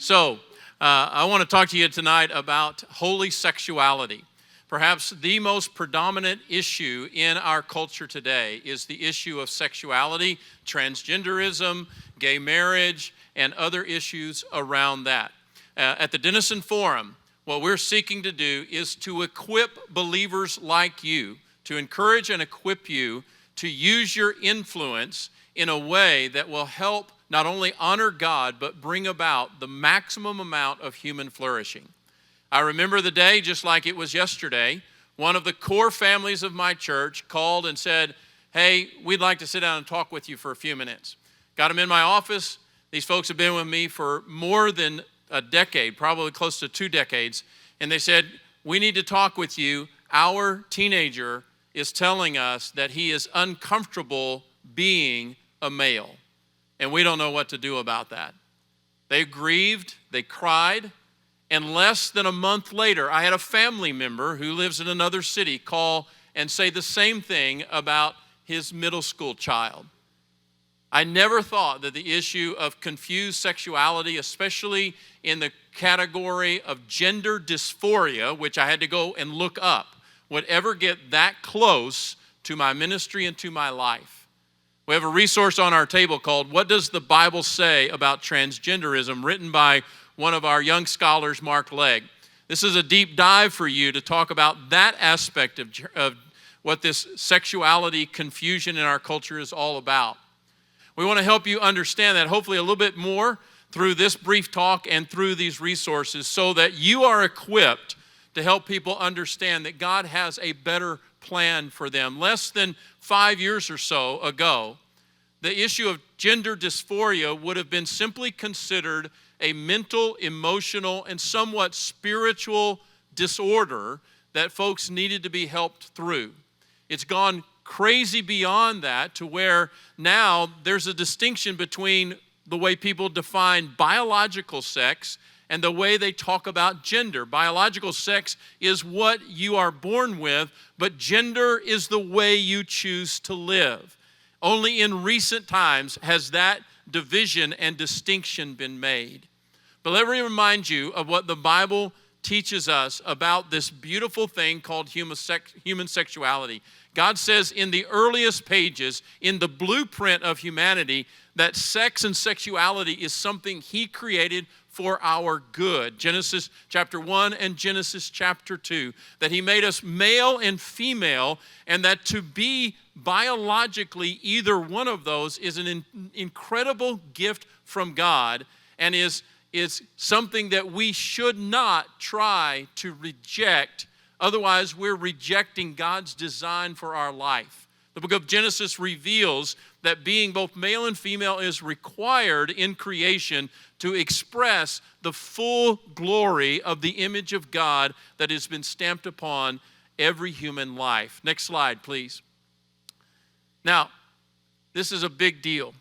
I want to talk to you tonight about holy sexuality. Perhaps the most predominant issue in our culture today is the issue of sexuality, transgenderism, gay marriage, and other issues around that. At the Denison Forum, what we're seeking to do is to equip believers like you, to encourage and equip you to use your influence in a way that will help not only honor God, but bring about the maximum amount of human flourishing. I remember the day just like it was yesterday. One of the core families of my church called and said, "Hey, we'd like to sit down and talk with you for a few minutes." Got them in my office. These folks have been with me for more than a decade, probably close to 2 decades. And they said, "We need to talk with you. Our teenager is telling us that he is uncomfortable being a male. And we don't know what to do about that." They grieved, they cried, and less than a month later, I had a family member who lives in another city call and say the same thing about his middle school child. I never thought that the issue of confused sexuality, especially in the category of gender dysphoria, which I had to go and look up, would ever get that close to my ministry and to my life. We have a resource on our table called "What Does the Bible Say About Transgenderism?" written by one of our young scholars, Mark Legg. This is a deep dive for you to talk about that aspect of what this sexuality confusion in our culture is all about. We want to help you understand that hopefully a little bit more through this brief talk and through these resources so that you are equipped to help people understand that God has a better plan for them. Less than 5 years or so ago, the issue of gender dysphoria would have been simply considered a mental, emotional, and somewhat spiritual disorder that folks needed to be helped through. It's gone crazy beyond that to where now there's a distinction between the way people define biological sex and the way they talk about gender. Biological sex is what you are born with, but gender is the way you choose to live. Only in recent times has that division and distinction been made. But let me remind you of what the Bible teaches us about this beautiful thing called human sexuality. God says in the earliest pages, in the blueprint of humanity, that sex and sexuality is something He created for our good. Genesis chapter 1 and Genesis chapter 2. That He made us male and female, and that to be biologically either one of those is an incredible gift from God and is something that we should not try to reject. Otherwise, we're rejecting God's design for our life. The book of Genesis reveals that being both male and female is required in creation to express the full glory of the image of God that has been stamped upon every human life. Next slide, please. Now, this is a big deal.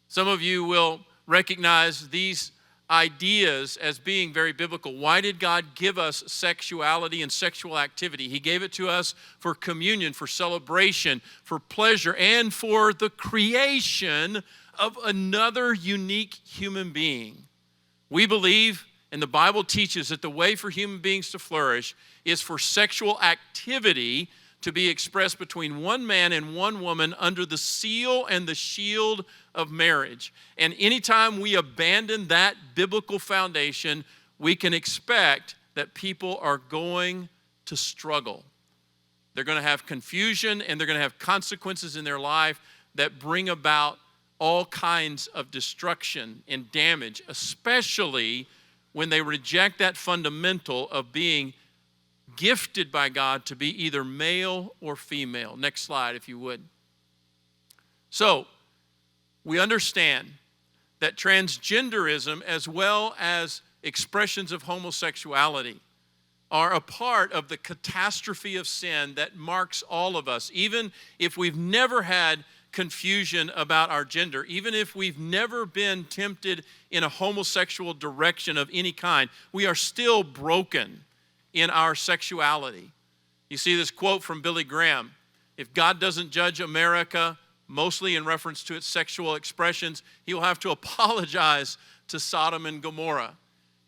Some of you will recognize these ideas as being very biblical. Why did God give us sexuality and sexual activity? He gave it to us for communion, for celebration, for pleasure, and for the creation of another unique human being. We believe, and the Bible teaches, that the way for human beings to flourish is for sexual activity to be expressed between one man and one woman under the seal and the shield of marriage. And anytime we abandon that biblical foundation, we can expect that people are going to struggle. They're going to have confusion and they're going to have consequences in their life that bring about all kinds of destruction and damage, especially when they reject that fundamental of being gifted by God to be either male or female. Next slide, if you would. So, we understand that transgenderism, as well as expressions of homosexuality, are a part of the catastrophe of sin that marks all of us. Even if we've never had confusion about our gender, even if we've never been tempted in a homosexual direction of any kind, we are still broken in our sexuality. You see this quote from Billy Graham: "If God doesn't judge America, mostly in reference to its sexual expressions, He will have to apologize to Sodom and Gomorrah."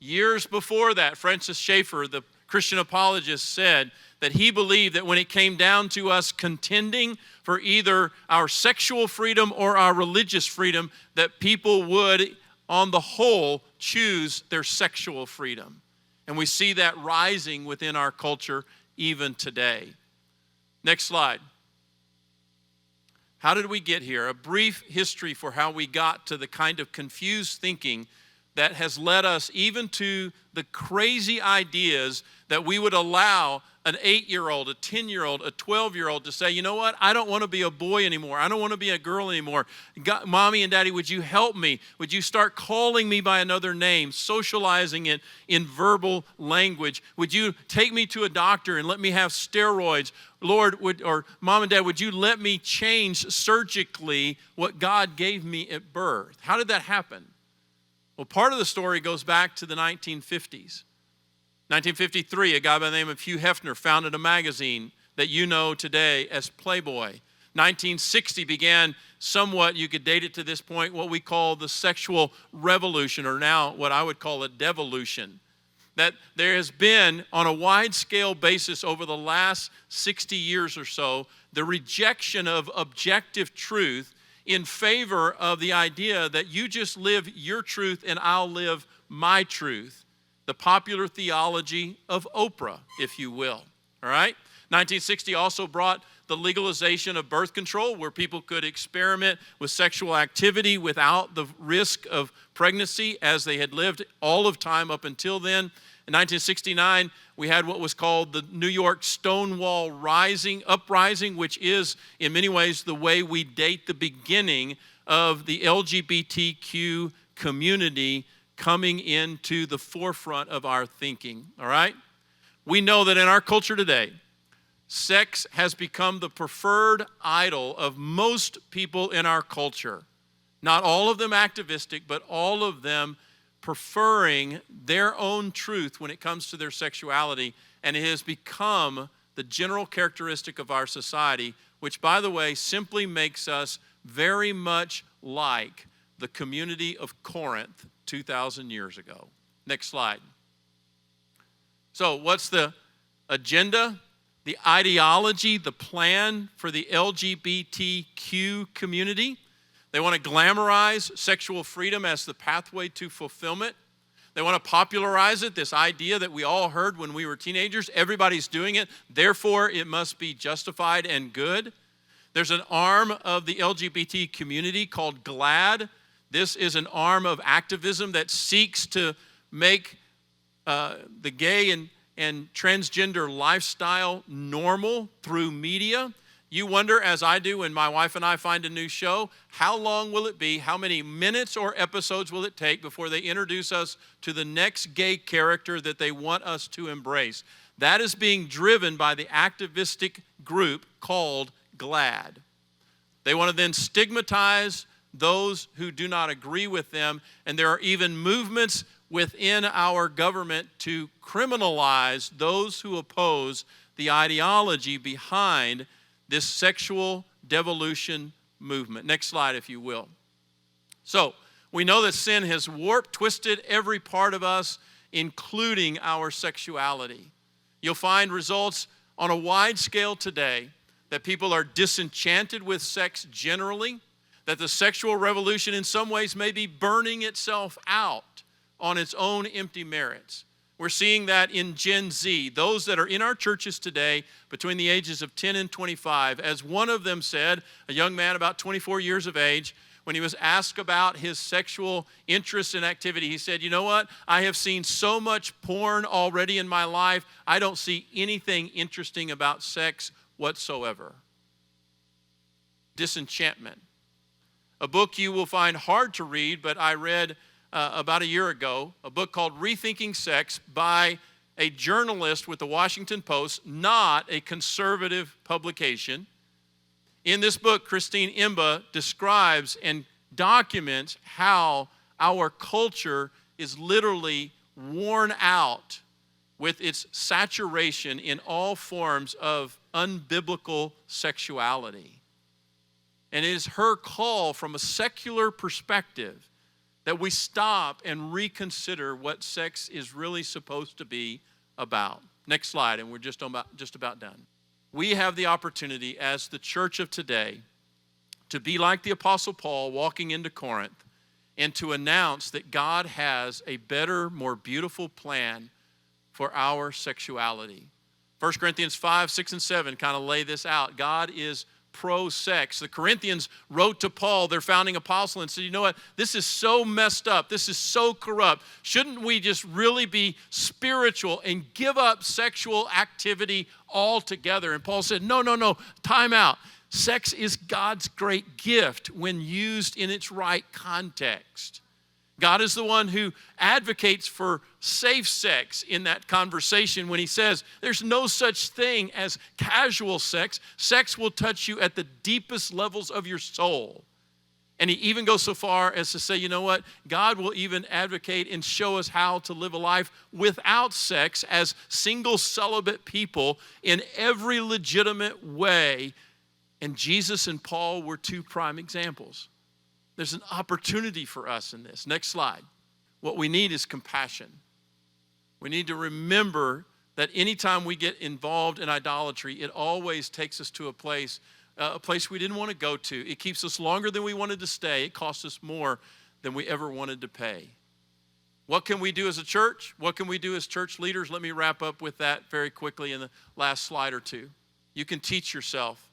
Years before that, Francis Schaeffer, the Christian apologist, said that he believed that when it came down to us contending for either our sexual freedom or our religious freedom, that people would, on the whole, choose their sexual freedom. And we see that rising within our culture even today. Next slide. How did we get here? A brief history for how we got to the kind of confused thinking that has led us even to the crazy ideas that we would allow an 8-year-old, a 10-year-old, a 12-year-old to say, you know what, I don't want to be a boy anymore. I don't want to be a girl anymore. Mommy and Daddy, would you help me? Would you start calling me by another name, socializing it in verbal language? Would you take me to a doctor and let me have steroids? Lord, or Mom and Dad, would you let me change surgically what God gave me at birth? How did that happen? Well, part of the story goes back to the 1950s. 1953, a guy by the name of Hugh Hefner founded a magazine that you know today as Playboy. 1960 began somewhat, you could date it to this point, what we call the sexual revolution, or now what I would call a devolution. That there has been, on a wide-scale basis over the last 60 years or so, the rejection of objective truth in favor of the idea that you just live your truth and I'll live my truth. The popular theology of Oprah, if you will. All right? 1960 also brought the legalization of birth control, where people could experiment with sexual activity without the risk of pregnancy, as they had lived all of time up until then. In 1969, we had what was called the New York Stonewall Uprising, which is in many ways the way we date the beginning of the LGBTQ community coming into the forefront of our thinking, all right? We know that in our culture today, sex has become the preferred idol of most people in our culture. Not all of them activistic, but all of them preferring their own truth when it comes to their sexuality, and it has become the general characteristic of our society, which, by the way, simply makes us very much like the community of Corinth 2,000 years ago. Next slide. So what's the agenda, the ideology, the plan for the LGBTQ community? They want to glamorize sexual freedom as the pathway to fulfillment. They want to popularize it, this idea that we all heard when we were teenagers. Everybody's doing it, therefore it must be justified and good. There's an arm of the LGBT community called GLAAD. This is an arm of activism that seeks to make the gay and transgender lifestyle normal through media. You wonder, as I do when my wife and I find a new show, how long will it be, how many minutes or episodes will it take before they introduce us to the next gay character that they want us to embrace? That is being driven by the activistic group called GLAAD. They want to then stigmatize those who do not agree with them, and there are even movements within our government to criminalize those who oppose the ideology behind this sexual devolution movement. Next slide, if you will. So, we know that sin has warped, twisted every part of us, including our sexuality. You'll find results on a wide scale today that people are disenchanted with sex generally, that the sexual revolution in some ways may be burning itself out on its own empty merits. We're seeing that in Gen Z, those that are in our churches today between the ages of 10 and 25. As one of them said, a young man about 24 years of age, when he was asked about his sexual interest and activity, he said, you know what? I have seen so much porn already in my life, I don't see anything interesting about sex whatsoever. Disenchantment. A book you will find hard to read, but I read about a year ago, a book called Rethinking Sex by a journalist with the Washington Post, not a conservative publication. In this book, Christine Imba describes and documents how our culture is literally worn out with its saturation in all forms of unbiblical sexuality. And it is her call from a secular perspective that we stop and reconsider what sex is really supposed to be about. Next slide, and we're just about done. We have the opportunity as the church of today to be like the Apostle Paul walking into Corinth and to announce that God has a better, more beautiful plan for our sexuality. 1 Corinthians 5, 6, and 7 kind of lay this out. God is pro-sex. The Corinthians wrote to Paul, their founding apostle, and said, you know what, this is so messed up. This is so corrupt. Shouldn't we just really be spiritual and give up sexual activity altogether? And Paul said, no, time out. Sex is God's great gift when used in its right context. God is the one who advocates for safe sex in that conversation when he says there's no such thing as casual sex. Sex will touch you at the deepest levels of your soul. And he even goes so far as to say, you know what? God will even advocate and show us how to live a life without sex as single celibate people in every legitimate way. And Jesus and Paul were two prime examples. There's an opportunity for us in this. Next slide. What we need is compassion. We need to remember that anytime we get involved in idolatry, it always takes us to a place we didn't want to go to. It keeps us longer than we wanted to stay. It costs us more than we ever wanted to pay. What can we do as a church? What can we do as church leaders? Let me wrap up with that very quickly in the last slide or two. You can teach yourself,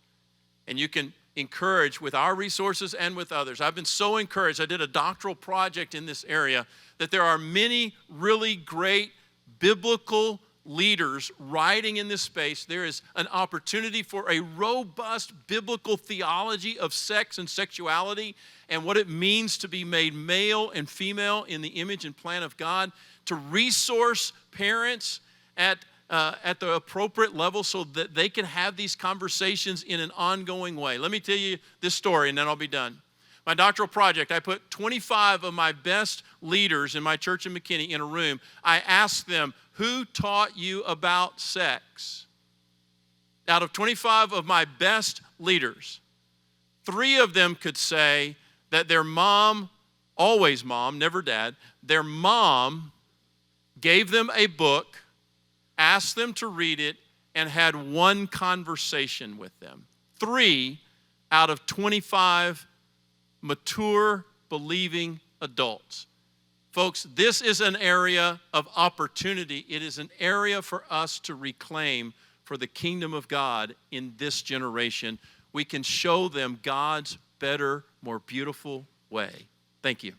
and you can encourage with our resources and with others. I've been so encouraged. I did a doctoral project in this area that there are many really great biblical leaders writing in this space. There is an opportunity for a robust biblical theology of sex and sexuality and what it means to be made male and female in the image and plan of God, to resource parents at the appropriate level so that they can have these conversations in an ongoing way. Let me tell you this story and then I'll be done. My doctoral project, I put 25 of my best leaders in my church in McKinney in a room. I asked them, who taught you about sex? Out of 25 of my best leaders, 3 of them could say that their mom, always mom, never dad, their mom gave them a book, asked them to read it, and had one conversation with them. 3 out of 25 mature, believing adults. Folks, this is an area of opportunity. It is an area for us to reclaim for the kingdom of God in this generation. We can show them God's better, more beautiful way. Thank you.